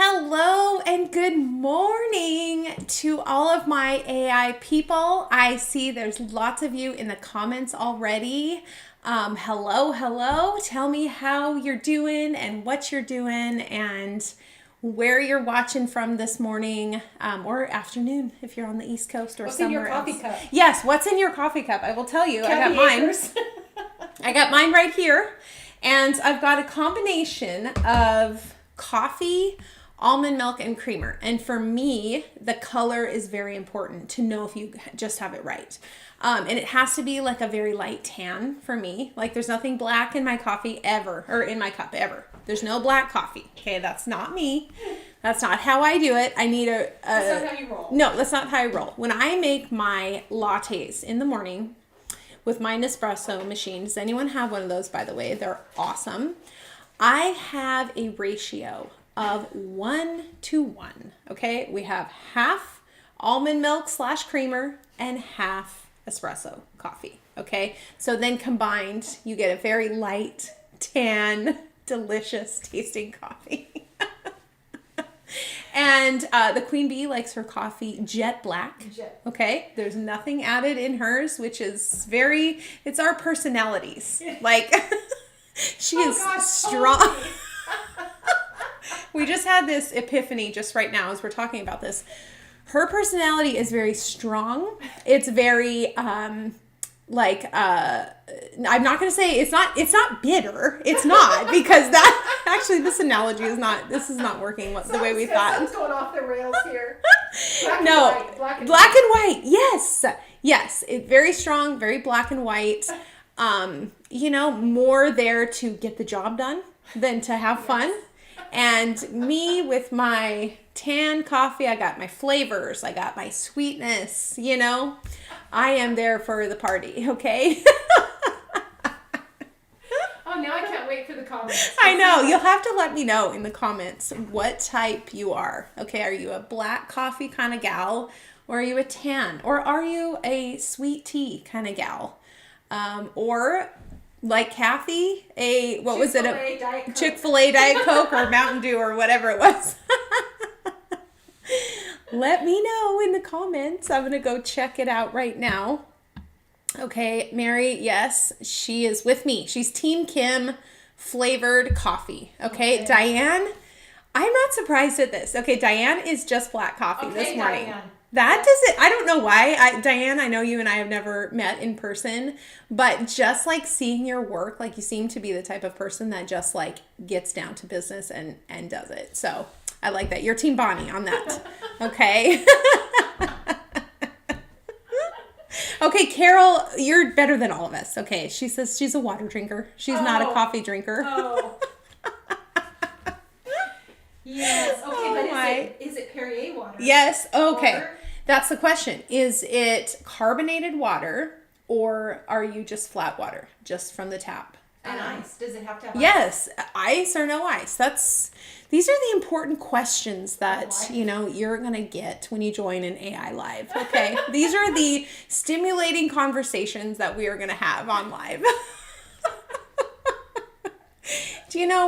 Hello and good morning to all of my AI people. I see there's lots of you in the comments already. Hello. Tell me how you're doing and what you're doing and where you're watching from this morning or afternoon if you're on the East Coast or what's somewhere in your coffee else. cup? Yes, what's in your coffee cup? I will tell you. Kathy I got mine. Akers. I got mine right here. And I've got a combination of coffee, almond milk, and creamer. And for me, the color is very important to know if you just have it right. And it has to be like a very light tan for me. Like there's nothing black in my coffee ever, or in my cup ever. There's no black coffee. Okay, that's not me. That's not how I do it. I need That's not how you roll. No, that's not how I roll. When I make my lattes in the morning with my Nespresso machine, does anyone have one of those, by the way? They're awesome. I have a ratio of 1:1. Okay, we have half almond milk / creamer and half espresso coffee. Okay, so then combined, you get a very light, tan, delicious tasting coffee. And the Queen Bee likes her coffee jet black. Okay, there's nothing added in hers, which is it's our personalities. Like, she is strong. We just had this epiphany just right now as we're talking about this. Her personality is very strong. It's very, I'm not going to say it's not bitter. It's not, because that actually, this analogy is not working the way we thought. Something's going off the rails here. Black Black and white. Yes. It's very strong, very black and white. More there to get the job done than to have fun. And me with my tan coffee, I got my flavors, I got my sweetness, I am there for the party, okay? Oh, now I can't wait for the comments. I know. You'll have to let me know in the comments what type you are. Okay, are you a black coffee kind of gal? Or are you a tan? Or are you a sweet tea kind of gal? Or like Kathy, a Chick-fil-A Diet Coke or Mountain Dew or whatever it was. Let me know in the comments. I'm going to go check it out right now. Okay, Mary, yes, she is with me. She's Team Kim flavored coffee. Okay, Diane, I'm not surprised at this. Okay, Diane is just black coffee this morning. Diane. I don't know why. Diane, I know you and I have never met in person, but just like seeing your work, like you seem to be the type of person that just like gets down to business and does it. So I like that. You're Team Bonnie on that. Okay. Okay, Carol, you're better than all of us. Okay, she says she's a water drinker. She's not a coffee drinker. Oh. Yes. Okay, but is it Perrier water? Yes. Okay. Water? That's the question. Is it carbonated water or are you just flat water, just from the tap? And ice. Does it have to have ice? Yes. Ice or no ice. These are the important questions that, you're going to get when you join an AI Live. Okay. These are the stimulating conversations that we are going to have on live.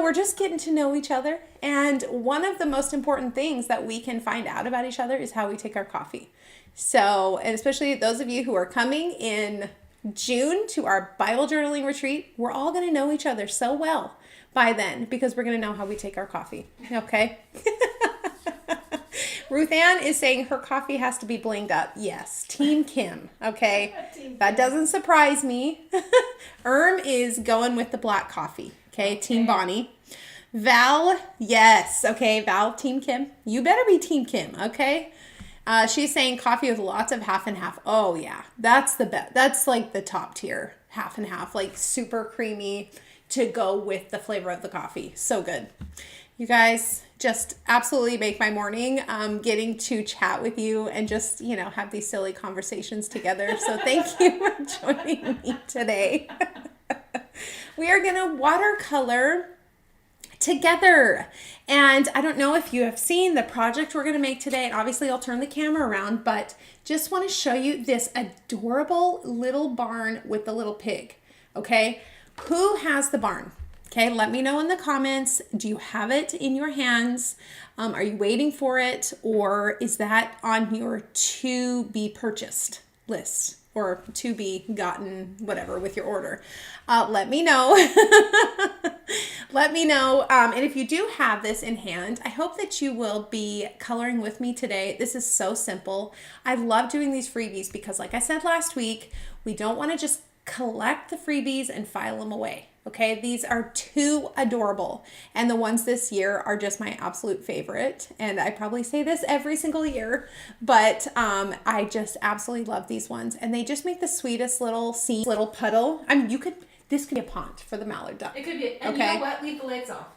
We're just getting to know each other. And one of the most important things that we can find out about each other is how we take our coffee. So, and especially those of you who are coming in June to our Bible journaling retreat, we're all going to know each other so well by then because we're going to know how we take our coffee. Okay. Ruth Ann is saying her coffee has to be blinged up. Yes. Team Kim. Okay. That doesn't surprise me. is going with the black coffee. Okay. Team Bonnie. Val. Yes. Okay. Val, Team Kim. You better be Team Kim. Okay. She's saying coffee with lots of half and half. Oh yeah. That's the best. That's like the top tier. Half and half. Like super creamy to go with the flavor of the coffee. So good. You guys just absolutely make my morning getting to chat with you and just, have these silly conversations together. So thank you for joining me today. We are going to watercolor together. And I don't know if you have seen the project we're going to make today. And obviously I'll turn the camera around, but just want to show you this adorable little barn with the little pig. Okay. Who has the barn? Okay, let me know in the comments. Do you have it in your hands? Are you waiting for it? Or is that on your to be purchased list or to be gotten, whatever, with your order? Let me know. Let me know. And if you do have this in hand, I hope that you will be coloring with me today. This is so simple. I love doing these freebies because, like I said last week, we don't want to just collect the freebies and file them away. Okay, these are too adorable. And the ones this year are just my absolute favorite. And I probably say this every single year, but I just absolutely love these ones. And they just make the sweetest little scene, little puddle. I mean, this could be a pond for the mallard duck. It could be, and okay. You know what? Leave the legs off.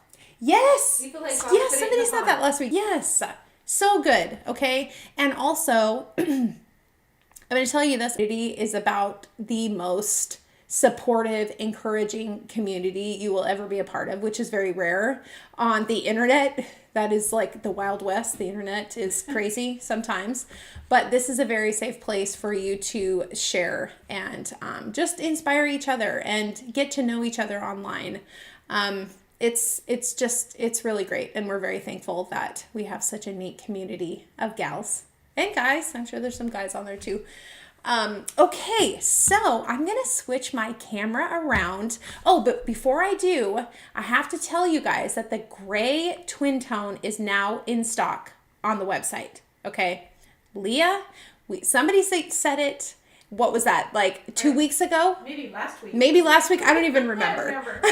Yes. Leave the legs off. Yes, somebody said that last week. Yes. So good. Okay. And also, I'm going to tell you this community is about the most supportive, encouraging community you will ever be a part of, which is very rare on the internet. That is like the Wild West. The internet is crazy sometimes, but this is a very safe place for you to share and just inspire each other and get to know each other online. It's really great, and we're very thankful that we have such a neat community of gals and guys. I'm sure there's some guys on there too. Okay, so I'm going to switch my camera around. Oh, but before I do, I have to tell you guys that the gray twin tone is now in stock on the website. Okay, Leah, somebody said it. What was that? Like 2 weeks ago? Maybe last week. I don't even remember.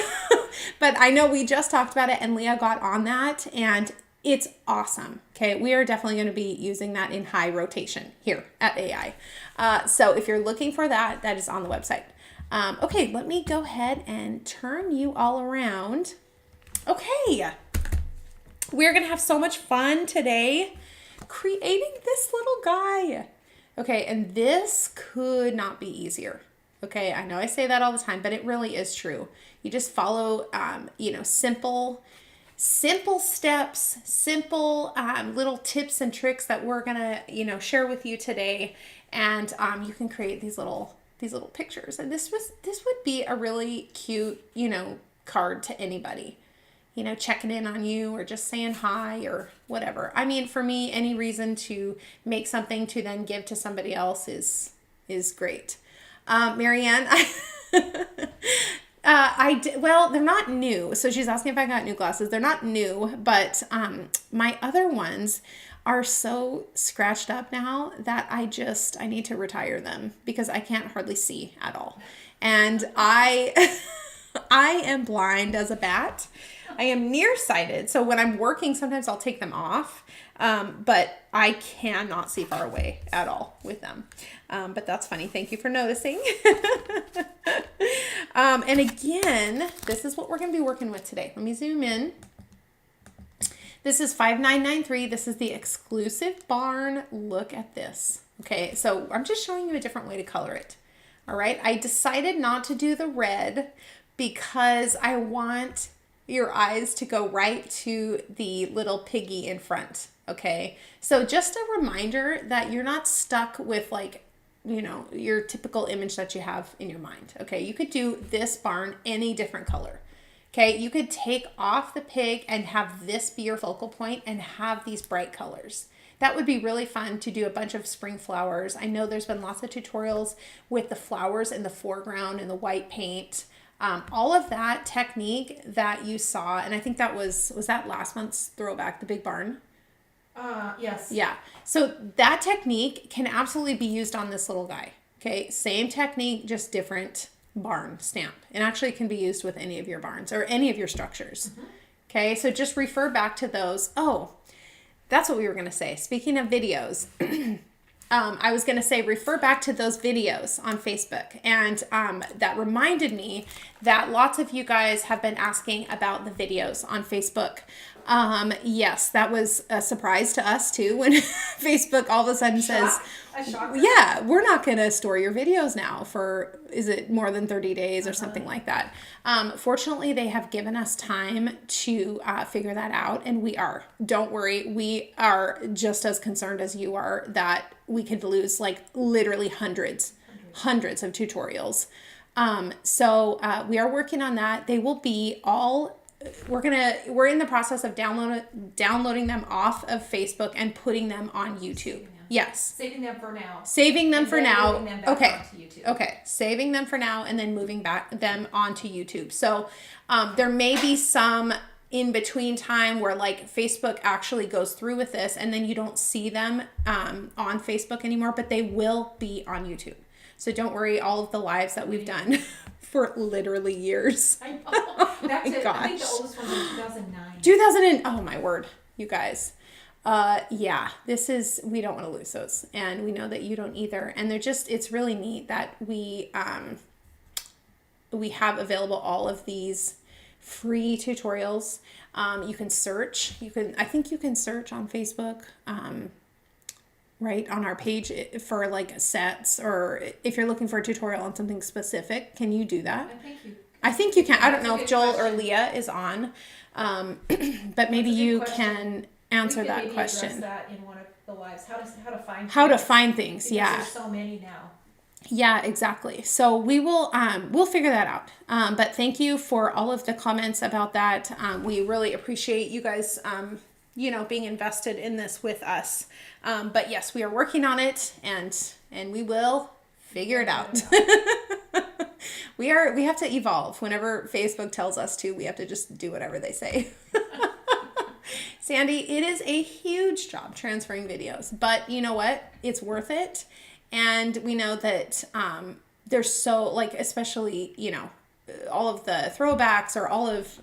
But I know we just talked about it and Leah got on that and it's awesome. Okay, we are definitely going to be using that in high rotation here at AI. So if you're looking for that, that is on the website. Okay, let me go ahead and turn you all around. Okay, we're going to have so much fun today creating this little guy. Okay, and this could not be easier. Okay, I know I say that all the time, but it really is true. You just follow, simple steps, simple little tips and tricks that we're gonna, share with you today, and you can create these little pictures. And this would be a really cute, card to anybody, checking in on you or just saying hi or whatever. I mean, for me, any reason to make something to then give to somebody else is great. Marianne, well, they're not new. So she's asking if I got new glasses. They're not new, but my other ones are so scratched up now that I need to retire them because I can't hardly see at all. And I am blind as a bat. I am nearsighted. So when I'm working, sometimes I'll take them off. But I cannot see far away at all with them. But that's funny. Thank you for noticing. And again, this is what we're going to be working with today. Let me zoom in. This is 5993. This is the exclusive barn. Look at this. Okay, so I'm just showing you a different way to color it. All right, I decided not to do the red because I want your eyes to go right to the little piggy in front. Okay, so just a reminder that you're not stuck with your typical image that you have in your mind. Okay, you could do this barn any different color. Okay, you could take off the pig and have this be your focal point and have these bright colors. That would be really fun to do a bunch of spring flowers. I know there's been lots of tutorials with the flowers in the foreground and the white paint. All of that technique that you saw, and I think that was that last month's throwback, the big barn? Yes. Yeah. So that technique can absolutely be used on this little guy. Okay. Same technique, just different barn stamp. And actually it can be used with any of your barns or any of your structures. Mm-hmm. Okay. So just refer back to those. Oh, that's what we were going to say. Speaking of videos, I was going to say, refer back to those videos on Facebook. And that reminded me that lots of you guys have been asking about the videos on Facebook. Yes, that was a surprise to us too when Facebook all of a sudden says, yeah, we're not going to store your videos now for, is it more than 30 days or something like that. Fortunately, they have given us time to figure that out, and don't worry, we are just as concerned as you are that we could lose like literally hundreds of tutorials. We are working on that. They will be all, we're in the process of downloading them off of Facebook and putting them on YouTube. Yes. Saving them for now. Saving them for now. Moving them back onto YouTube. Okay. Saving them for now and then moving back them onto YouTube. So there may be some in between time where like Facebook actually goes through with this and then you don't see them on Facebook anymore, but they will be on YouTube. So don't worry, all of the lives that we've done for literally years. I know. Back to, I think the oldest one was in 2009. Oh my word, you guys. Yeah, we don't want to lose those. And we know that you don't either. And it's really neat that we have available all of these free tutorials. You can search, I think you can search on Facebook, right on our page for like sets, or if you're looking for a tutorial on something specific, can you do that? I think you can. I don't know if Joel or Leah is on, but maybe you can answer that question. That in one of the lives, how to find things. Because yeah. There's so many now. Yeah, exactly. So we will, we'll figure that out. But thank you for all of the comments about that. We really appreciate you guys, being invested in this with us. But yes, we are working on it and we will figure it out. We have to evolve. Whenever Facebook tells us to, we have to just do whatever they say. Sandy, it is a huge job transferring videos, but you know what? It's worth it. And we know that there's so, like, especially, all of the throwbacks or all of,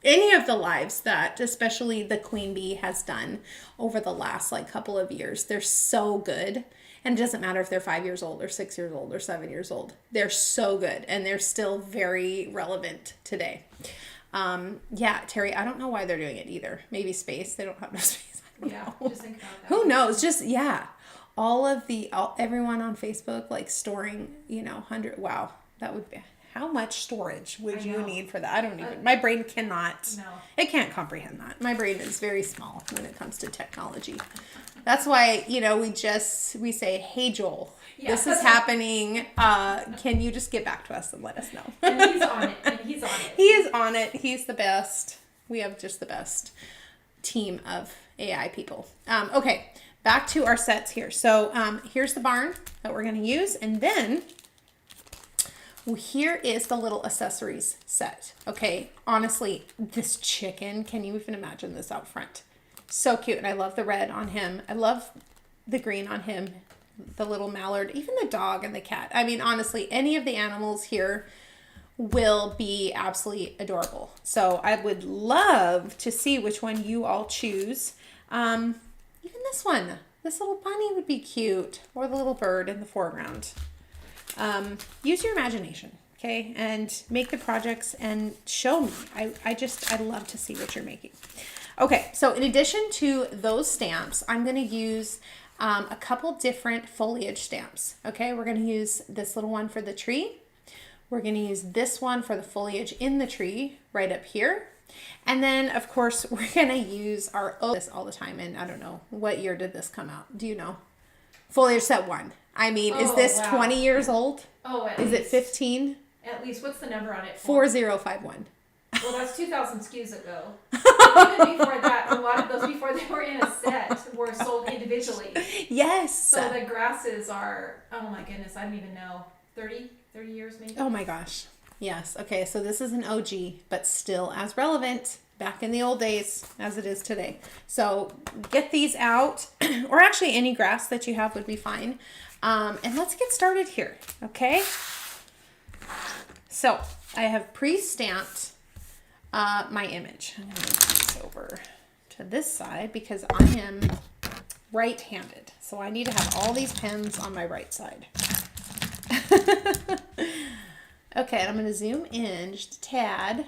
any of the lives that especially the Queen Bee has done over the last, couple of years. They're so good. And it doesn't matter if they're 5 years old or 6 years old or 7 years old. They're so good. And they're still very relevant today. Yeah, Terry, I don't know why they're doing it either. Maybe space. They don't have no space. Just think about that. Who knows? Just, yeah. Everyone on Facebook, storing, 100. Wow. That would be, how much storage would you need for that? I don't even, my brain cannot. No. It can't comprehend that. My brain is very small when it comes to technology. That's why, we say, hey, Joel, this is happening. Can you just get back to us and let us know? And he's on it. He is on it. He's the best. We have just the best team of AI people. Okay. Back to our sets here. So here's the barn that we're going to use. And then here is the little accessories set. Okay. Honestly, this chicken, can you even imagine this out front? So cute. And I love the red on him. I love the green on him, the little mallard, even the dog and the cat. I mean, honestly, any of the animals here will be absolutely adorable. So I would love to see which one you all choose. Even this one, this little bunny would be cute, or the little bird in the foreground. Use your imagination, okay, and make the projects and show me. I love to see what you're making. Okay, so in addition to those stamps, I'm going to use a couple different foliage stamps. Okay, we're going to use this little one for the tree. We're going to use this one for the foliage in the tree right up here. And then, of course, we're going to use this all the time. And I don't know, what year did this come out? Do you know? Foliage set 1. I mean, is this 20 years old? Oh, is it 15? At least. What's the number on it? 4051. Well, that's 2,000 SKUs ago. Even before that, a lot of those, before they were in a set, were sold individually. Yes. So the grasses are, oh my goodness, I don't even know, 30 years maybe? Oh my gosh. Yes. Okay. So this is an OG, but still as relevant back in the old days as it is today. So get these out, or actually any grass that you have would be fine. And let's get started here. Okay. So I have pre-stamped my image. I'm going to move this over to this side because I am right-handed. So I need to have all these pens on my right side. Okay, and I'm going to zoom in just a tad.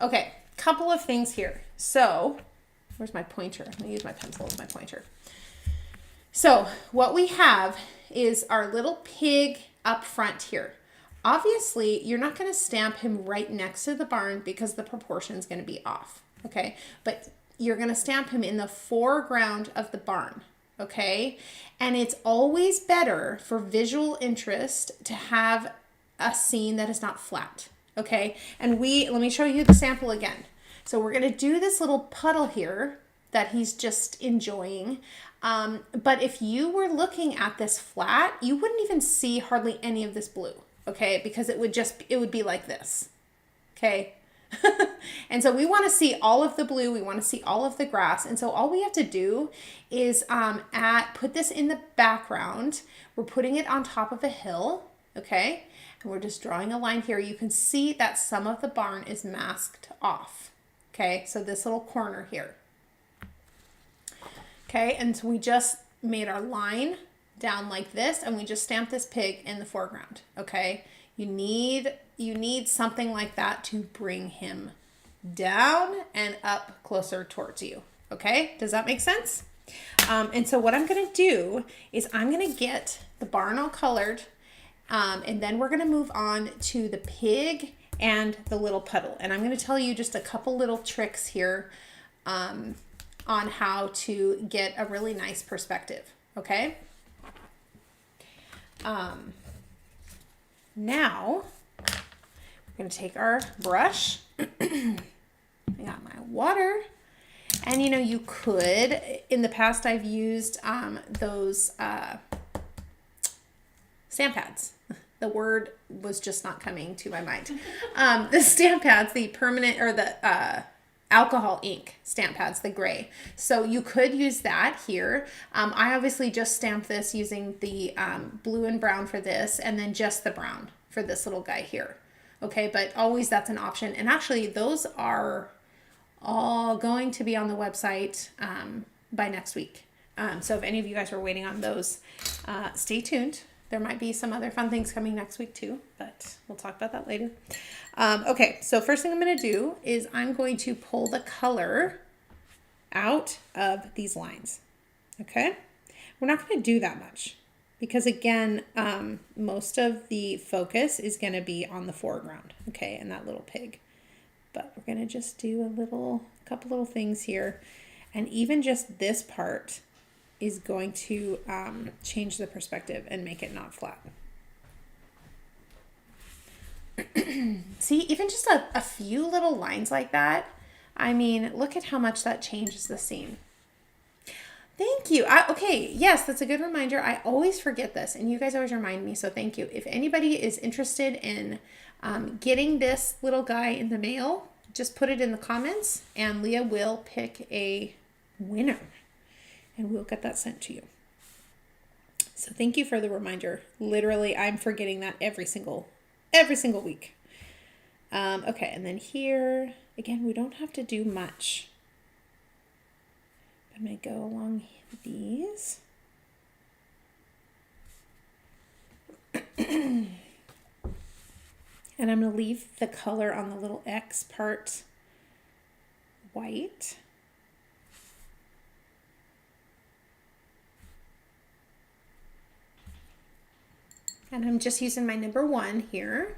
Okay, couple of things here. So, where's my pointer? I'm going to use my pencil as my pointer. So, what we have is our little pig up front here. Obviously, you're not going to stamp him right next to the barn because the proportion is going to be off, okay? But you're going to stamp him in the foreground of the barn, okay? And it's always better for visual interest to have a scene that is not flat. Okay, and let me show you the sample again. So we're going to do this little puddle here that he's just enjoying. But if you were looking at this flat, you wouldn't even see hardly any of this blue, okay? Because it would be like this, okay? And so we want to see all of the blue. We want to see all of the grass. And so all we have to do is put this in the background. We're putting it on top of a hill, okay? And we're just drawing a line here. You can see that some of the barn is masked off, okay? So this little corner here. Okay, and so we just made our line down like this, and we just stamped this pig in the foreground, okay? You need something like that to bring him down and up closer towards you, okay? Does that make sense? And so what I'm going to do is I'm going to get the barn all colored, and then we're going to move on to the pig and the little puddle. And I'm going to tell you just a couple little tricks here on how to get a really nice perspective, okay? Now, we're going to take our brush. I got my water. And, you know, you could, in the past I've used those stamp pads. The word was just not coming to my mind. The stamp pads, the permanent, or the alcohol ink stamp pads, the gray. So you could use that here. I obviously just stamped this using the blue and brown for this, and then just the brown for this little guy here. Okay, but always that's an option. And actually those are all going to be on the website by next week. So if any of you guys were waiting on those, stay tuned. There might be some other fun things coming next week too, but we'll talk about that later. Okay, so first thing I'm going to do is I'm going to pull the color out of these lines. Okay, we're not going to do that much because again, most of the focus is going to be on the foreground, okay, and that little pig. But we're going to just do a couple little things here, and even just this part is going to change the perspective and make it not flat. See, even just a few little lines like that, I mean, look at how much that changes the scene. Thank you. Okay, yes, that's a good reminder. I always forget this, and you guys always remind me, so thank you. If anybody is interested in getting this little guy in the mail, just put it in the comments, and Leah will pick a winner, and we'll get that sent to you. So thank you for the reminder. Literally, I'm forgetting that every single week. Okay, and then here, again, we don't have to do much. I'm going to go along these. And I'm going to leave the color on the little X part white. And I'm just using my number 1 here.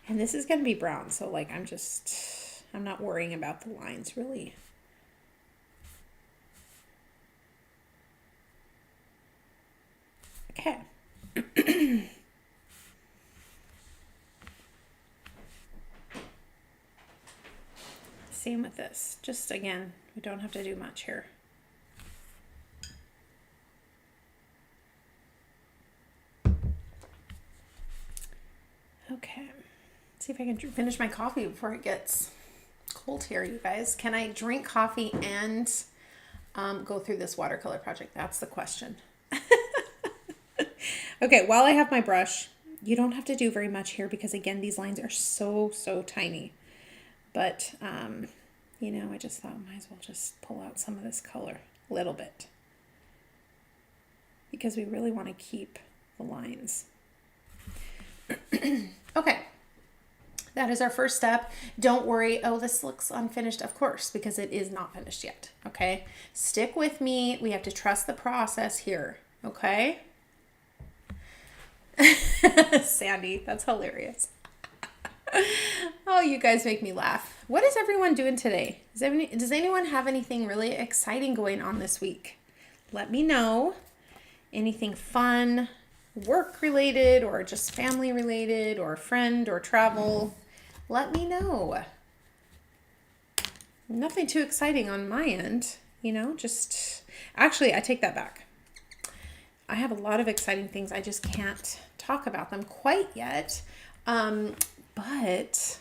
And this is going to be brown, so like I'm not worrying about the lines really. Okay. Same with this. Just again, we don't have to do much here. Okay. Let's see if I can finish my coffee before it gets cold here, you guys. Can I drink coffee and go through this watercolor project? That's the question. Okay, while I have my brush, you don't have to do very much here because again, these lines are so tiny. But, you know, I just thought might as well just pull out some of this color a little bit because we really want to keep the lines. Okay, that is our first step. Don't worry, oh, this looks unfinished, of course, because it is not finished yet, okay? Stick with me. We have to trust the process here, okay? Sandy, that's hilarious. Oh, you guys make me laugh. What is everyone doing today? Does anyone have anything really exciting going on this week? let me know. Anything fun, work related, or just family related, or friend or travel, let me know. Nothing too exciting on my end, just actually, I take that back. I have a lot of exciting things. I just can't talk about them quite yet. But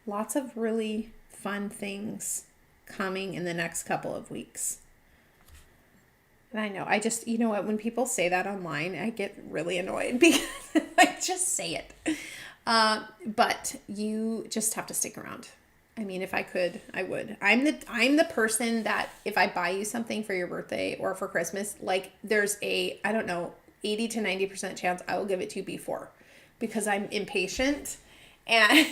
lots of really fun things coming in the next couple of weeks. And I know, what, when people say that online, I get really annoyed because I just say it. But you just have to stick around. I mean, if I could, I would. I'm the person that if I buy you something for your birthday or for Christmas, like there's 80 to 90% chance I will give it to you before, because I'm impatient, and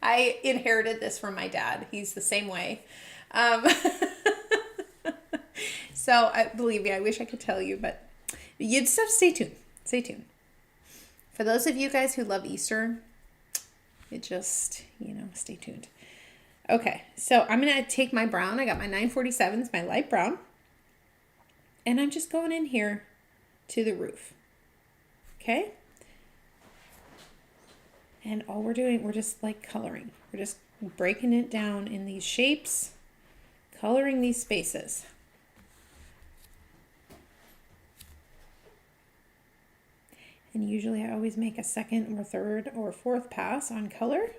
I inherited this from my dad. He's the same way. So believe me, I wish I could tell you, but you just have to stay tuned. Stay tuned. For those of you guys who love Easter, it just, stay tuned. Okay, so I'm going to take my brown. I got my 947s, my light brown. And I'm just going in here to the roof. Okay? And all we're doing, we're just like coloring. We're just breaking it down in these shapes, coloring these spaces. And usually I always make a second or third or fourth pass on color,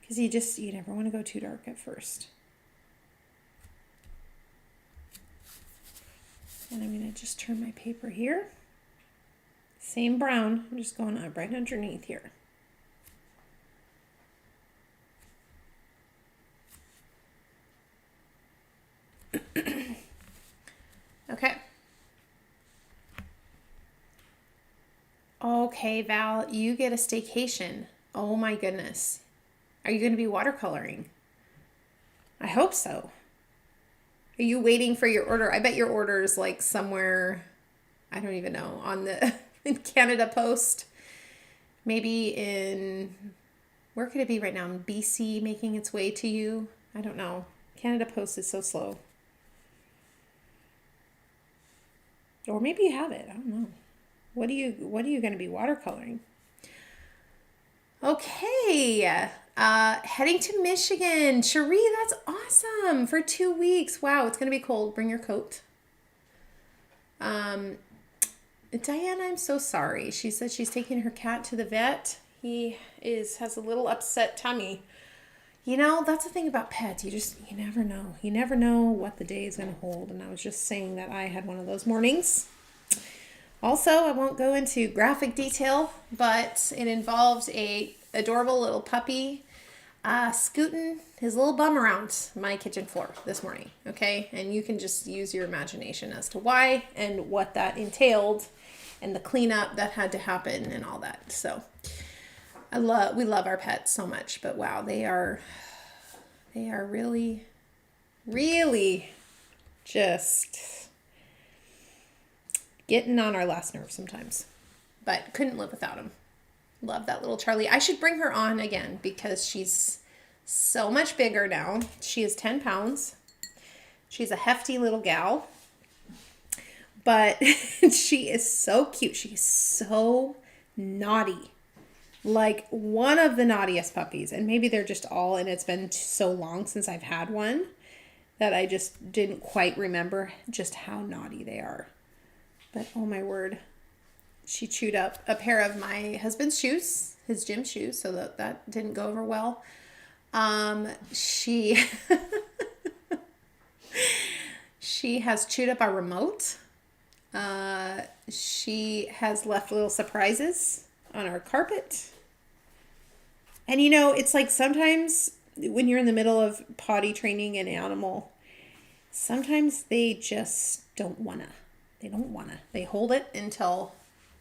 because you never want to go too dark at first. And I'm going to just turn my paper here. Same brown. I'm just going up right underneath here. Okay. Okay, Val, you get a staycation. Oh my goodness. Are you going to be watercoloring? I hope so. Are you waiting for your order? I bet your order is like somewhere, I don't even know, on the in Canada Post. Maybe where could it be right now? In BC, making its way to you? I don't know. Canada Post is so slow. Or maybe you have it. I don't know. What are you going to be watercoloring? Okay. Heading to Michigan. Cherie, that's awesome. For 2 weeks. Wow, it's going to be cold. Bring your coat. Diane, I'm so sorry. She said she's taking her cat to the vet. He has a little upset tummy. That's the thing about pets. You never know. You never know what the day is going to hold. And I was just saying that I had one of those mornings. Also, I won't go into graphic detail, but it involved a adorable little puppy scooting his little bum around my kitchen floor this morning, okay? And you can just use your imagination as to why and what that entailed and the cleanup that had to happen and all that. So we love our pets so much, but wow, they are really, really just getting on our last nerve sometimes, but couldn't live without him. Love that little Charlie. I should bring her on again because she's so much bigger now. She is 10 pounds. She's a hefty little gal, but she is so cute. She's so naughty. Like one of the naughtiest puppies. And maybe they're just all, and it's been so long since I've had one that I just didn't quite remember just how naughty they are. But oh my word, she chewed up a pair of my husband's shoes, his gym shoes, so that didn't go over well. She has chewed up our remote. She has left little surprises on our carpet. And it's like sometimes when you're in the middle of potty training an animal, sometimes they just don't wanna. They hold it until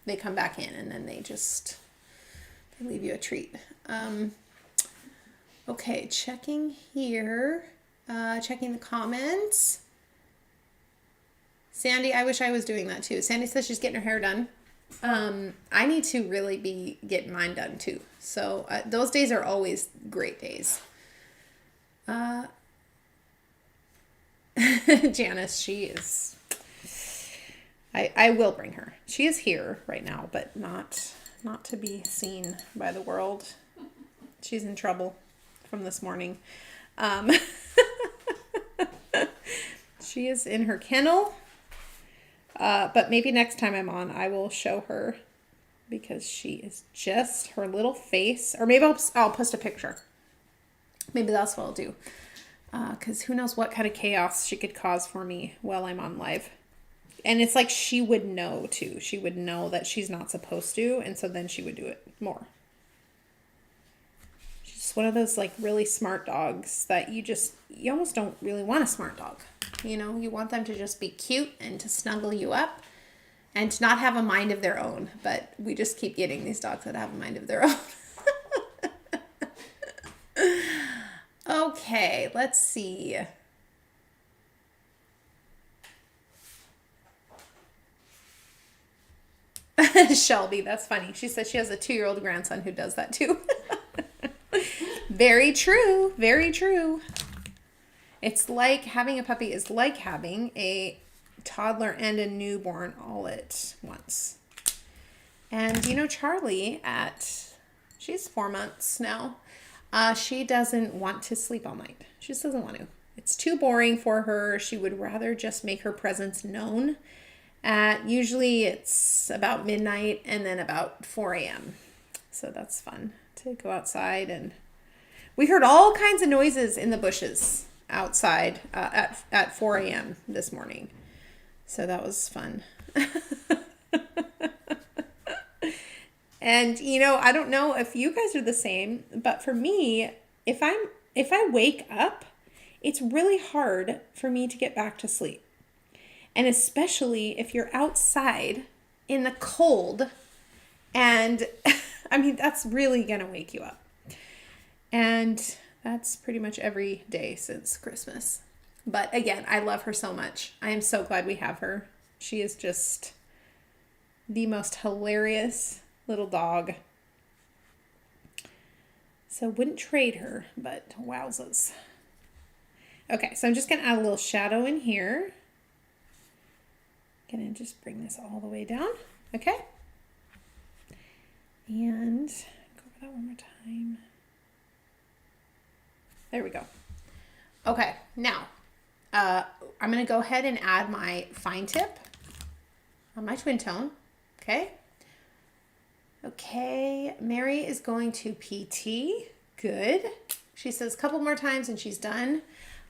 they come back in, and then they leave you a treat. Okay, checking here. Checking the comments. Sandy, I wish I was doing that too. Sandy says she's getting her hair done. I need to really be getting mine done too. So those days are always great days. Janice, she is, I will bring her. She is here right now, but not to be seen by the world. She's in trouble from this morning. She is in her kennel. But maybe next time I'm on, I will show her because she is just her little face. Or maybe I'll post a picture. Maybe that's what I'll do. Because who knows what kind of chaos she could cause for me while I'm on live. And it's like she would know too. She would know that she's not supposed to. And so then she would do it more. She's one of those like really smart dogs that you almost don't really want a smart dog. You know, you want them to just be cute and to snuggle you up and to not have a mind of their own. But we just keep getting these dogs that have a mind of their own. Okay, let's see. Shelby, that's funny. She says she has a 2-year-old grandson who does that too. Very true. Very true. It's like having a puppy is like having a toddler and a newborn all at once. And you know, Charlie she's 4 months now. She doesn't want to sleep all night. She just doesn't want to. It's too boring for her. She would rather just make her presence known. Usually it's about midnight and then about 4 a.m. So that's fun to go outside. And we heard all kinds of noises in the bushes outside at 4 a.m. this morning. So that was fun. And, you know, I don't know if you guys are the same, but for me, if I wake up, it's really hard for me to get back to sleep. And especially if you're outside in the cold, and I mean, that's really going to wake you up. And that's pretty much every day since Christmas. But again, I love her so much. I am so glad we have her. She is just the most hilarious little dog. So wouldn't trade her, but wowzas. Okay, so I'm just going to add a little shadow in here. Gonna just bring this all the way down. Okay. And go over that one more time. There we go. Okay, now I'm going to go ahead and add my fine tip on my twin tone. Okay. Okay, Mary is going to PT. Good. She says a couple more times and she's done.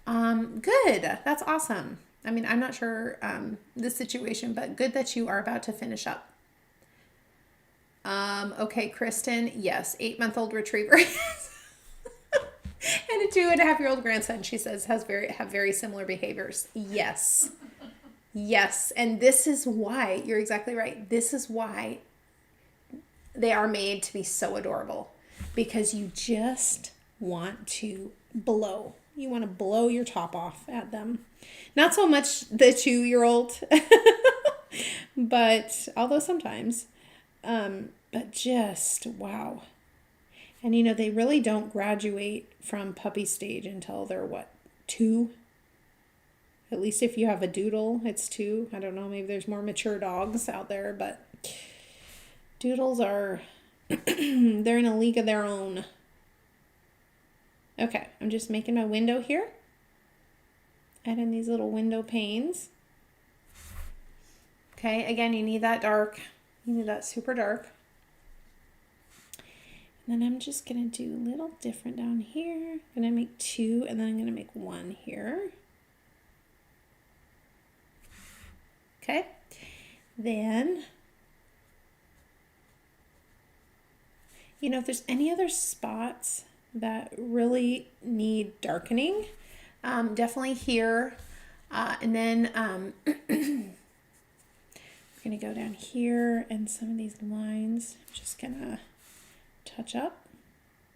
Good. That's awesome. I mean, I'm not sure the situation, but good that you are about to finish up. Okay, Kristen, yes, 8-month-old retriever. And a 2.5-year-old grandson, she says, have very similar behaviors. Yes. Yes. And this is why, you're exactly right. This is why they are made to be so adorable, because you just want to blow. You want to blow your top off at them. Not so much the 2-year-old, but although sometimes, but just wow. And you know, they really don't graduate from puppy stage until they're 2? At least if you have a doodle, it's 2. I don't know, maybe there's more mature dogs out there, but doodles are, they're in a league of their own. Okay, I'm just making my window here. Add in these little window panes. Okay, again, you need that dark. You need that super dark. And then I'm just going to do a little different down here. I'm going to make 2, and then I'm going to make 1 here. Okay, then, you know, if there's any other spots that really need darkening, definitely here. And then we're going to go down here, and some of these lines, I'm just going to touch up.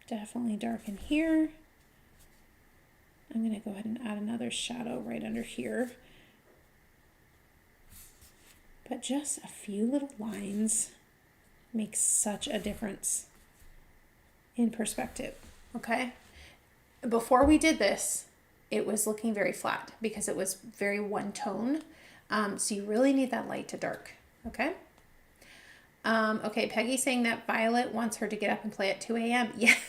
Definitely darken here. I'm going to go ahead and add another shadow right under here. But just a few little lines make such a difference in perspective. Okay, before we did this, it was looking very flat because it was very one tone. So you really need that light to dark. Okay. Okay. Peggy's saying that Violet wants her to get up and play at 2 a.m. Yes.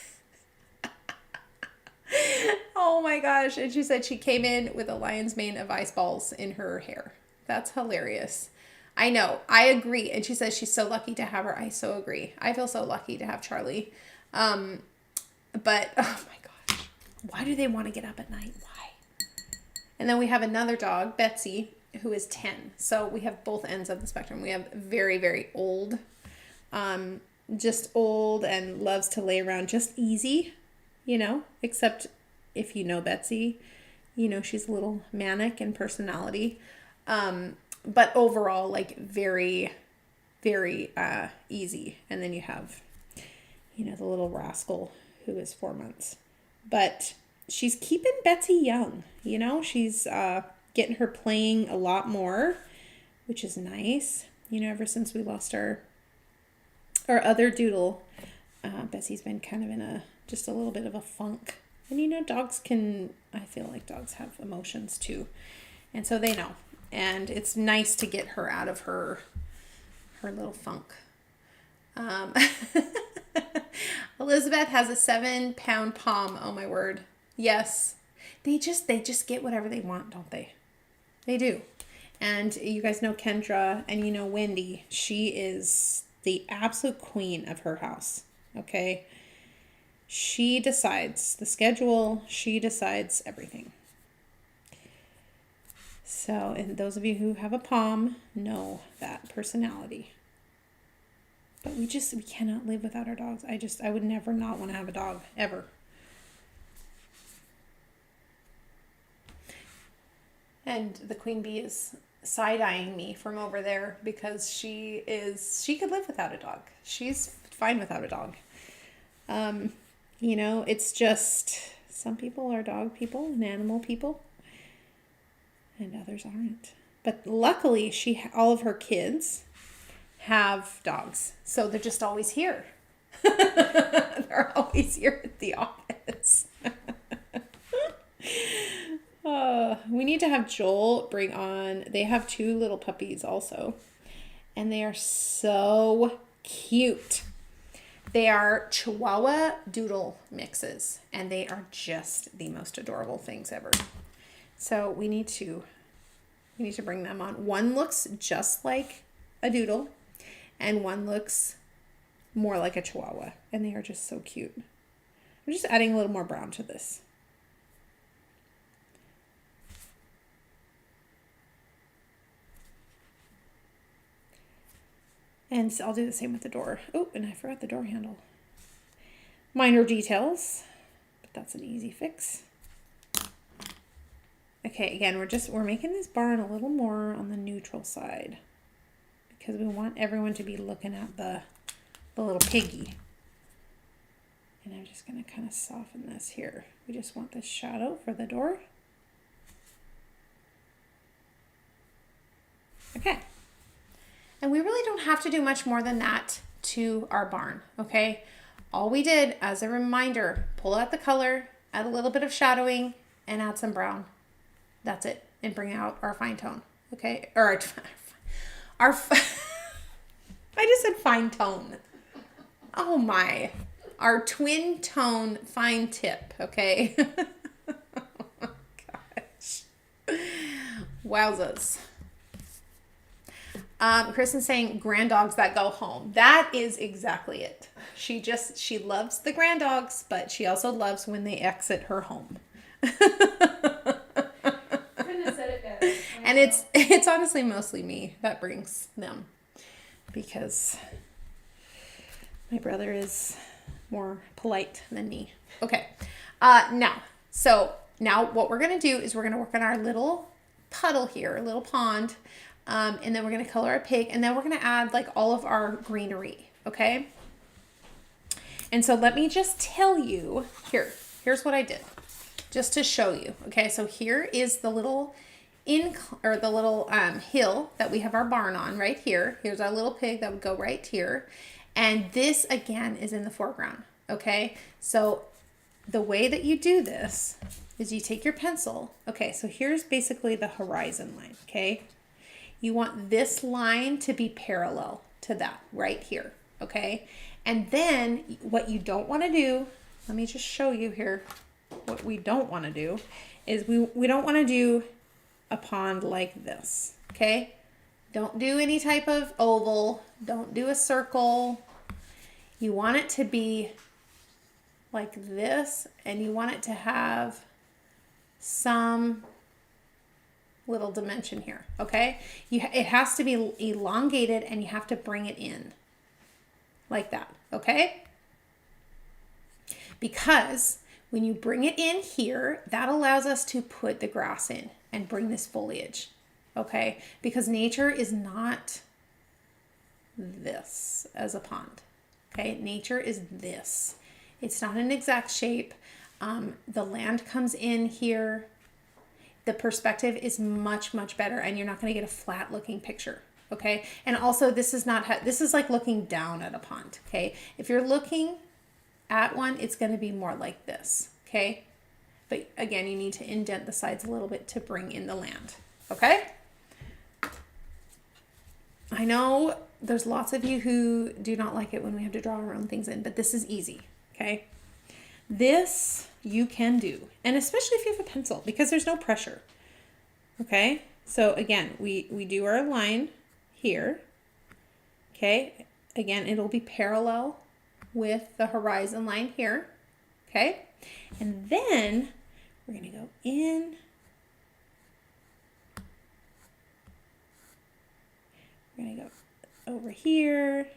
Oh my gosh. And she said she came in with a lion's mane of ice balls in her hair. That's hilarious. I know. I agree. And she says she's so lucky to have her. I so agree. I feel so lucky to have Charlie. But oh my gosh, why do they want to get up at night? Why? And then we have another dog, Betsy, who is 10. So we have both ends of the spectrum. We have very, very old, just old and loves to lay around, just easy, you know, except if you know Betsy, you know, she's a little manic in personality. But overall, like very, very easy. And then you have, you know, the little rascal who is 4 months. But she's keeping Betsy young, you know. She's getting her playing a lot more, which is nice. You know, ever since we lost our other doodle, Betsy's been kind of in just a little bit of a funk. And, you know, I feel like dogs have emotions too. And so they know. And it's nice to get her out of her little funk. Elizabeth has a 7-pound palm. Oh my word. Yes. They just get whatever they want, don't they? They do. And you guys know Kendra and you know Wendy. She is the absolute queen of her house. Okay. She decides the schedule. She decides everything. So, and those of you who have a palm know that personality. But we cannot live without our dogs. I would never not want to have a dog, ever. And the queen bee is side-eyeing me from over there because she could live without a dog. She's fine without a dog. You know, it's just some people are dog people and animal people. And others aren't. But luckily, all of her kids have dogs. So they're just always here. They're always here at the office. We need to have Joel bring on. They have 2 little puppies also. And they are so cute. They are Chihuahua Doodle mixes. And they are just the most adorable things ever. So we need to bring them on. One looks just like a doodle and one looks more like a Chihuahua, and they are just so cute. I'm just adding a little more brown to this. And I'll do the same with the door. Oh, and I forgot the door handle. Minor details, but that's an easy fix. Okay, again, we're making this barn a little more on the neutral side because we want everyone to be looking at the little piggy. And I'm just going to kind of soften this here. We just want this shadow for the door. Okay. And we really don't have to do much more than that to our barn, okay? All we did, as a reminder, pull out the color, add a little bit of shadowing, and add some brown. That's it. And bring out our fine tone. Okay? Or I just said fine tone. Oh my. Our twin tone fine tip. Okay? Oh my gosh. Wowzers. Kristen's saying grand dogs that go home. That is exactly it. She loves the grand dogs, but she also loves when they exit her home. And it's honestly mostly me that brings them because my brother is more polite than me. Okay. Now what we're going to do is we're going to work on our little puddle here, a little pond. And then we're going to color our pig, and then we're going to add like all of our greenery. Okay. And so let me just tell you here's what I did just to show you. Okay. So here is the little hill that we have our barn on right here. Here's our little pig that would go right here. And this again is in the foreground. Okay. So the way that you do this is you take your pencil. Okay, so here's basically the horizon line, okay? You want this line to be parallel to that right here, okay? And then what you don't want to do, let me just show you here what we don't want to do, is we don't want to do a pond like this, okay? Don't do any type of oval. Don't do a circle. You want it to be like this, and you want it to have some little dimension here, okay? It has to be elongated, and you have to bring it in like that, okay? Because when you bring it in here, that allows us to put the grass in and bring this foliage, okay? Because nature is not this as a pond, okay? Nature is this. It's not an exact shape. The land comes in here. The perspective is much, much better, and you're not going to get a flat looking picture, okay? And also this is like looking down at a pond, okay? If you're looking at one, it's going to be more like this, okay? But again, you need to indent the sides a little bit to bring in the land, okay? I know there's lots of you who do not like it when we have to draw our own things in, but this is easy, okay? This you can do, and especially if you have a pencil, because there's no pressure, okay? So again, we do our line here, okay? Again, it'll be parallel with the horizon line here, okay? And then we're going to go in. We're going to go over here.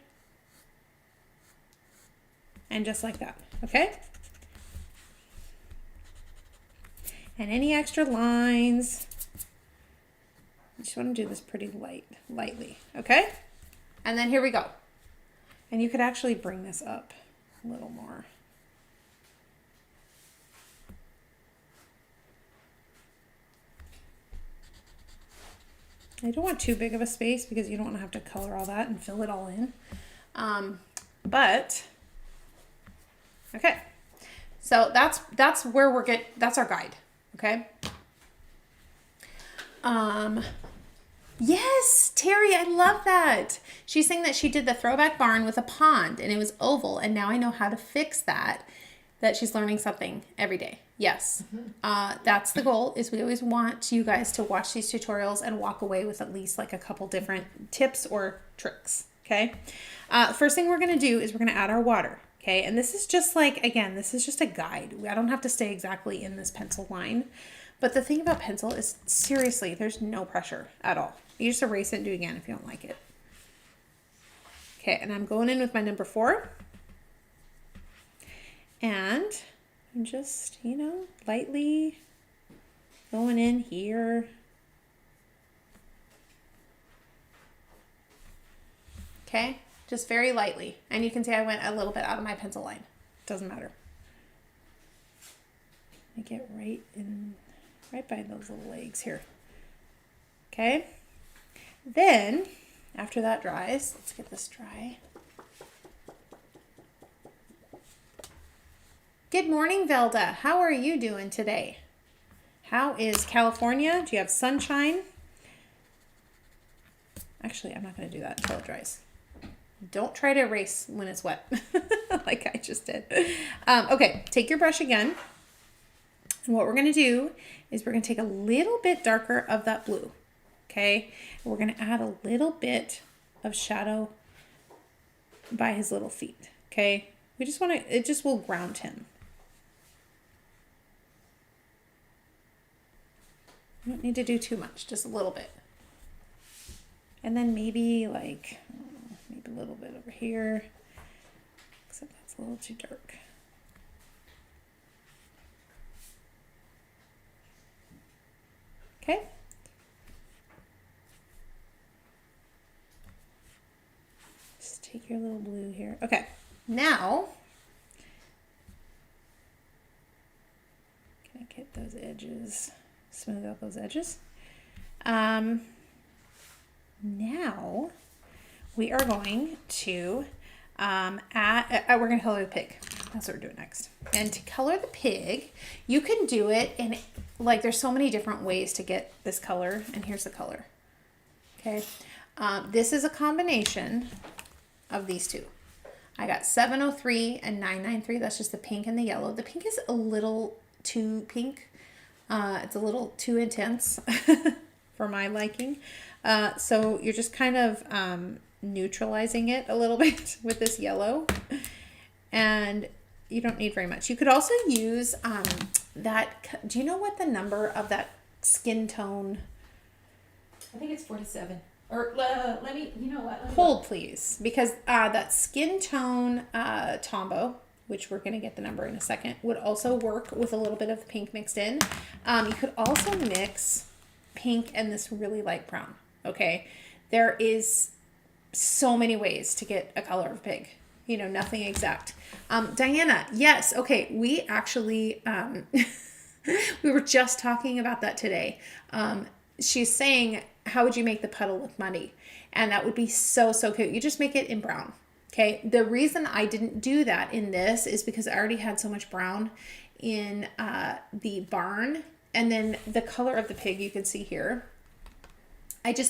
And just like that, okay? And any extra lines, I just want to do this pretty lightly, okay? And then here we go. And you could actually bring this up a little more. I don't want too big of a space because you don't want to have to color all that and fill it all in. But, okay. So that's where that's our guide, okay? Yes, Terry, I love that. She's saying that she did the throwback barn with a pond and it was oval, and now I know how to fix that she's learning something every day. Yes, that's the goal, is we always want you guys to watch these tutorials and walk away with at least like a couple different tips or tricks, okay? First thing we're going to do is we're going to add our water, okay? And this is just like, again, this is just a guide. I don't have to stay exactly in this pencil line. But the thing about pencil is, seriously, there's no pressure at all. You just erase it and do it again if you don't like it. Okay, and I'm going in with my number 4. And I'm just, lightly going in here. Okay, just very lightly. And you can see I went a little bit out of my pencil line. Doesn't matter. I get right by those little legs here. Okay. Then, after that dries, let's get this dry. Good morning, Velda. How are you doing today? How is California? Do you have sunshine? Actually, I'm not going to do that until it dries. Don't try to erase when it's wet, like I just did. Okay, take your brush again. And what we're going to do is we're going to take a little bit darker of that blue, okay? And we're going to add a little bit of shadow by his little feet, okay? We just want to, it just will ground him. You don't need to do too much, just a little bit. And then maybe a little bit over here, except that's a little too dark. Okay. Just take your little blue here. Okay. Now, can I get those edges, smooth out those edges? Now we are going to we're going to color the pig. That's what we're doing next. And to color the pig, you can do it in, like, there's so many different ways to get this color. And here's the color. Okay. This is a combination of these two. I got 703 and 993. That's just the pink and the yellow. The pink is a little too pink. It's a little too intense for my liking. So you're just kind of neutralizing it a little bit with this yellow. And you don't need very much. You could also use that. Do you know what the number of that skin tone? I think it's 47. Or let me, you know what? Hold, please. Because that skin tone Tombow, which we're going to get the number in a second, would also work with a little bit of the pink mixed in. You could also mix pink and this really light brown. Okay. There is so many ways to get a color of pig. You know, nothing exact. Diana, yes. Okay. We actually, we were just talking about that today. She's saying, how would you make the puddle look muddy? And that would be so, so cute. You just make it in brown. Okay. The reason I didn't do that in this is because I already had so much brown in the barn. And then the color of the pig you can see here.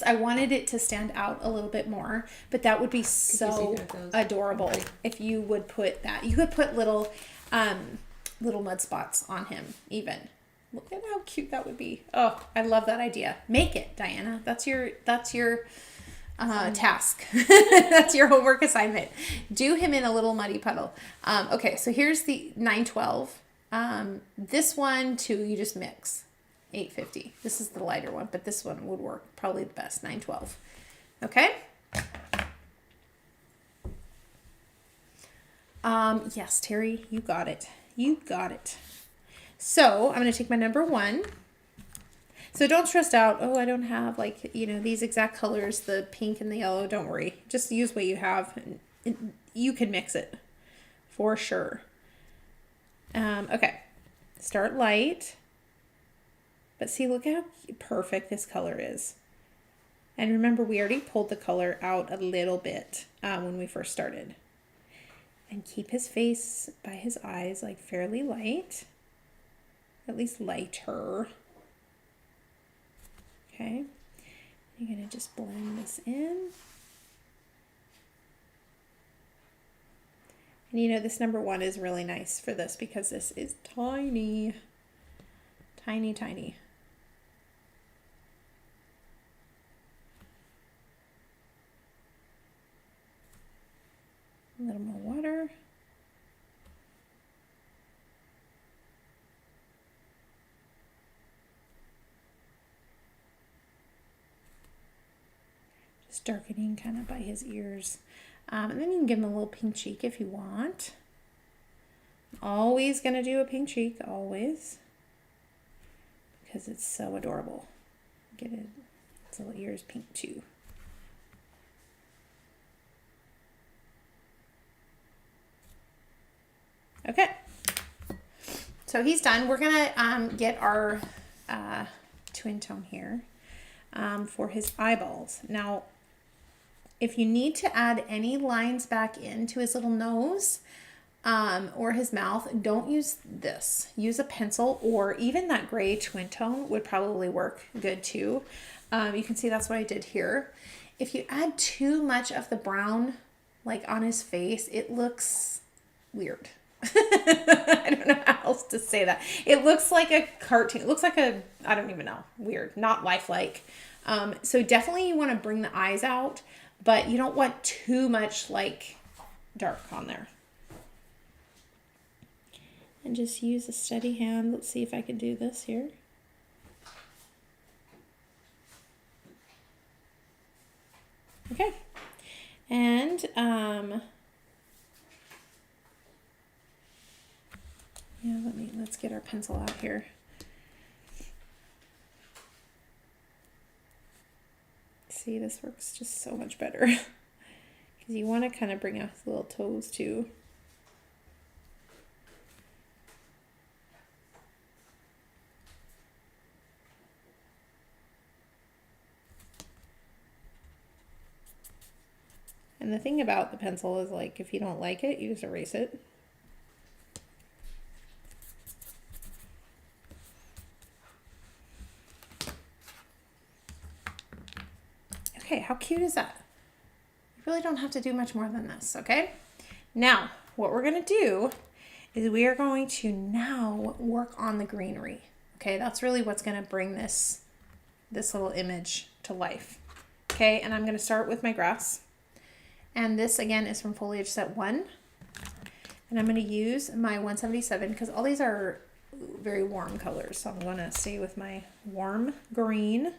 I wanted it to stand out a little bit more, but that would be so adorable if you would put that. You could put little mud spots on him even. Look at how cute that would be. Oh, I love that idea. Make it, Diana. That's your task. That's your homework assignment. Do him in a little muddy puddle. Okay, so here's the 912. This one too, you just mix. 850. This is the lighter one, but this one would work probably the best. 912. Okay. Yes, Terry, you got it. You got it. So I'm going to take my number 1. So don't stress out. Oh, I don't have these exact colors, the pink and the yellow. Don't worry. Just use what you have. And you can mix it for sure. Okay. Start light. But see, look how perfect this color is. And remember, we already pulled the color out a little bit when we first started. And keep his face by his eyes like fairly light. At least lighter. Okay. You're going to just blend this in. And you know, this number 1 is really nice for this because this is tiny. Tiny, tiny. A little more water. Just darkening kind of by his ears. And then you can give him a little pink cheek if you want. Always going to do a pink cheek, always. Because it's so adorable. Get it. Its little ears pink too. Okay, so he's done. We're gonna get our twin tone here for his eyeballs. Now, if you need to add any lines back into his little nose or his mouth, don't use this. Use a pencil, or even that gray twin tone would probably work good too. You can see that's what I did here. If you add too much of the brown, like on his face, it looks weird. I don't know how else to say that. It looks like a cartoon. It looks like I don't even know. Weird. Not lifelike. So definitely you want to bring the eyes out, but you don't want too much like dark on there. And just use a steady hand. Let's see if I can do this here. Okay. And yeah, let's get our pencil out here. See, this works just so much better. Because you want to kind of bring out his little toes too. And the thing about the pencil is, like, if you don't like it, you just erase it. Okay, how cute is that? You really don't have to do much more than this, okay? Now, what we're gonna do is we are going to now work on the greenery. Okay, that's really what's gonna bring this little image to life. Okay, and I'm gonna start with my grass. And this again is from Foliage Set 1. And I'm gonna use my 177 because all these are very warm colors. So I'm gonna stay with my warm green.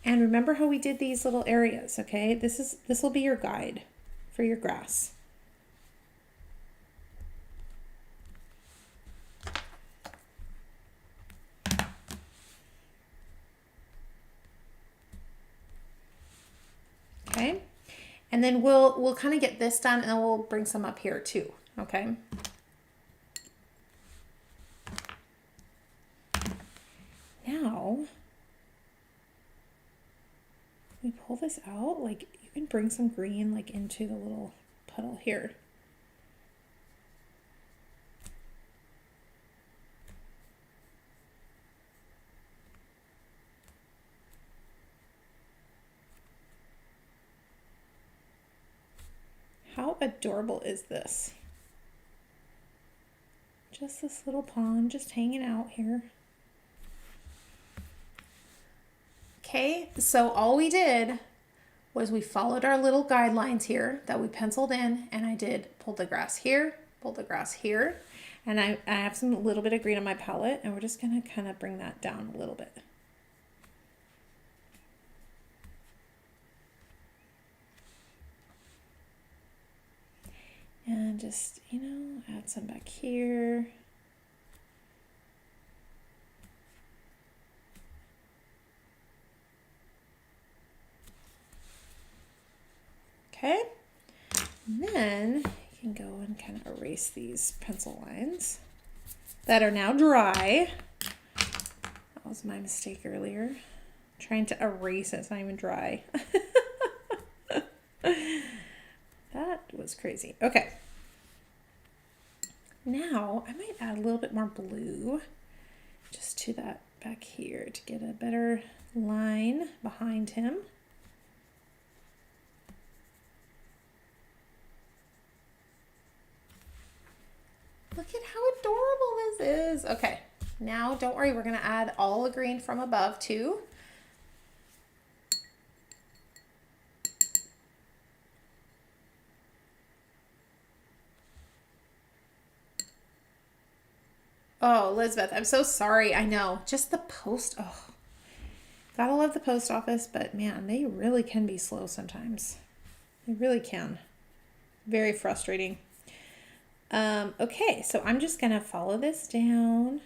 And remember how we did these little areas, okay? This will be your guide for your grass. Okay? And then we'll kind of get this done and then we'll bring some up here too, okay? Now, we pull this out, like you can bring some green like into the little puddle here. How adorable is this? Just this little pond just hanging out here. Okay, so all we did was we followed our little guidelines here that we penciled in, and I did pull the grass here, pull the grass here, and I have some little bit of green on my palette, and we're just gonna kind of bring that down a little bit. And just, you know, add some back here. Okay, and then you can go and kind of erase these pencil lines that are now dry. That was my mistake earlier. Trying to erase it, it's not even dry. That was crazy. Okay, now I might add a little bit more blue just to that back here to get a better line behind him. Look at how adorable this is. Okay, now don't worry, we're gonna add all the green from above too. Oh, Elizabeth, I'm so sorry. I know, just the post, oh, gotta love the post office, but man, they really can be slow sometimes. They really can. Very frustrating. Okay, so I'm just gonna follow this down.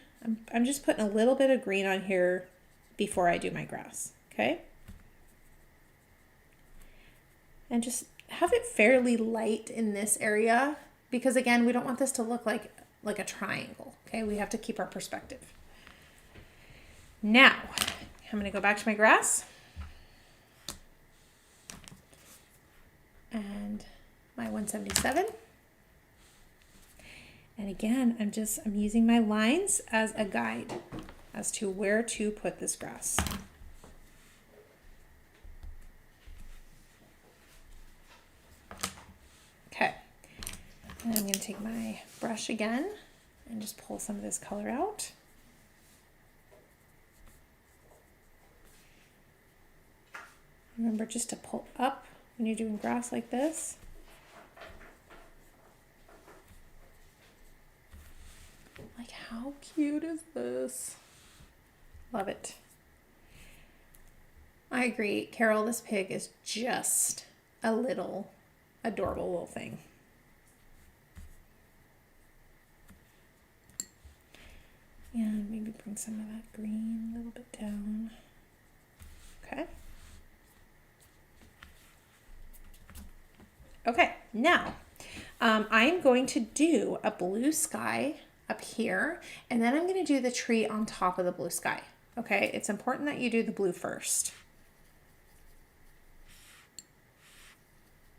I'm just putting a little bit of green on here before I do my grass, okay? And just have it fairly light in this area because again, we don't want this to look like a triangle, okay? We have to keep our perspective. Now, I'm gonna go back to my grass and my 177. And again, I'm using my lines as a guide as to where to put this grass. Okay, and I'm going to take my brush again and just pull some of this color out. Remember just to pull up when you're doing grass like this. Like, how cute is this? Love it. I agree. Carol, this pig is just a little adorable little thing. And maybe bring some of that green a little bit down. Okay. Okay, now I'm going to do a blue sky up here, and then I'm going to do the tree on top of the blue sky. Okay, it's important that you do the blue first.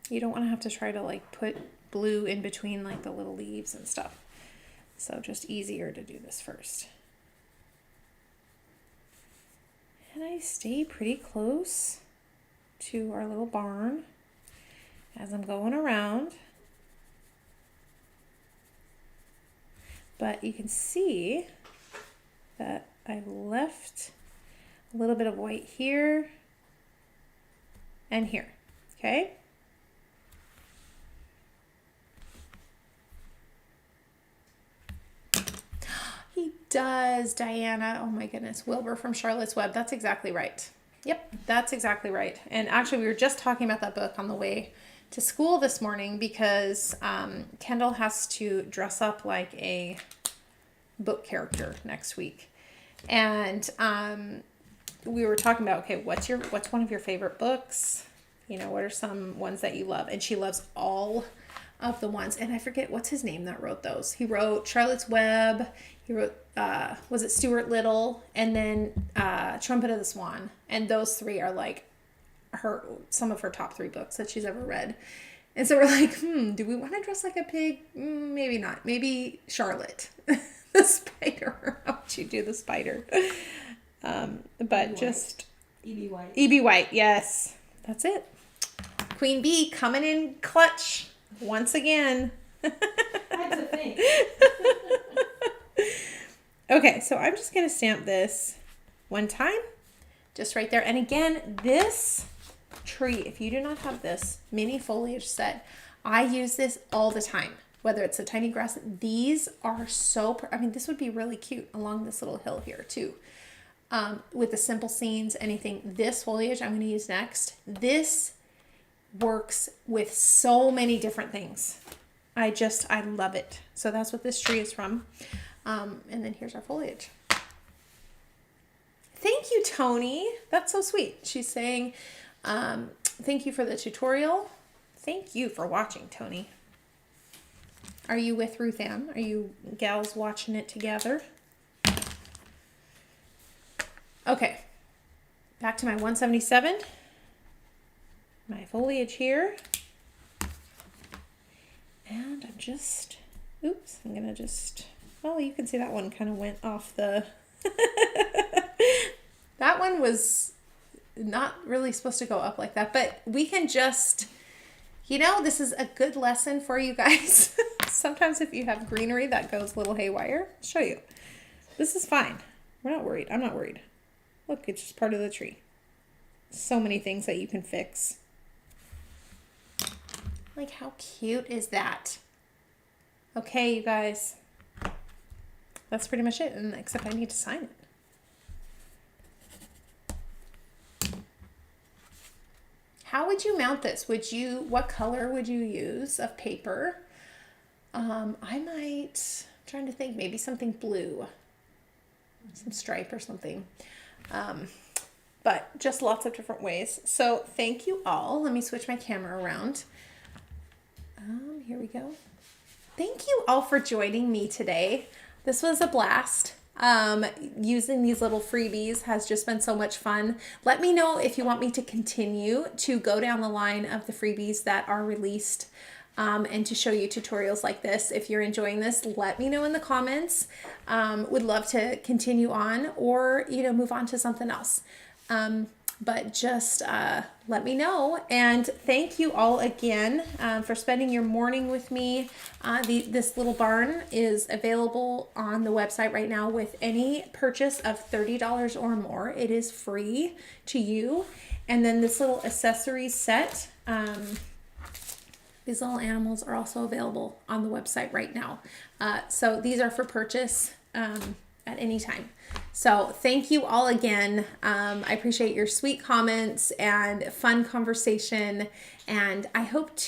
You don't want to have to try to like put blue in between like the little leaves and stuff. So just easier to do this first. And I stay pretty close to our little barn as I'm going around. But you can see that I left a little bit of white here and here, okay? He does, Diana. Oh my goodness, Wilbur from Charlotte's Web. That's exactly right. Yep, that's exactly right. And actually, we were just talking about that book on the way to school this morning because Kendall has to dress up like a book character next week. And we were talking about, okay, what's one of your favorite books? You know, what are some ones that you love? And she loves all of the ones. And I forget what's his name that wrote those. He wrote Charlotte's Web. He wrote, was it Stuart Little? And then Trumpet of the Swan. And those three are like some of her top 3 books that she's ever read. And so we're like, do we want to dress like a pig? Maybe not. Maybe Charlotte. The spider. How would you do the spider? But just E.B. White. E.B. White, yes. That's it. Queen Bee coming in clutch once again. I had to think. Okay, so I'm just going to stamp this one time. Just right there. And again, this tree, if you do not have this mini foliage set, I use this all the time. Whether it's a tiny grass, these are so, I mean, this would be really cute along this little hill here too. With the simple scenes, anything. This foliage I'm going to use next. This works with so many different things. I love it. So that's what this tree is from. And then here's our foliage. Thank you, Tony. That's so sweet. She's saying, thank you for the tutorial. Thank you for watching, Tony. Are you with Ruth Ann? Are you gals watching it together? Okay, back to my 177. My foliage here. And I'm just, I'm going to just, well, you can see that one kind of went off the, that one was not really supposed to go up like that, but we can just, this is a good lesson for you guys. Sometimes if you have greenery that goes a little haywire, I'll show you. This is fine. We're not worried. I'm not worried. Look, it's just part of the tree. So many things that you can fix. Like, how cute is that? Okay, you guys. That's pretty much it, and except I need to sign it. How would you mount this? What color would you use of paper? I'm trying to think, maybe something blue, some stripe or something. But just lots of different ways. So thank you all. Let me switch my camera around. Here we go. Thank you all for joining me today. This was a blast. Using these little freebies has just been so much fun. Let me know if you want me to continue to go down the line of the freebies that are released and to show you tutorials like this. If you're enjoying this, let me know in the comments. Would love to continue on or, move on to something else. But just let me know. And thank you all again for spending your morning with me. This little barn is available on the website right now with any purchase of $30 or more. It is free to you. And then this little accessory set, these little animals are also available on the website right now. So these are for purchase at any time. So thank you all again. I appreciate your sweet comments and fun conversation. And I hope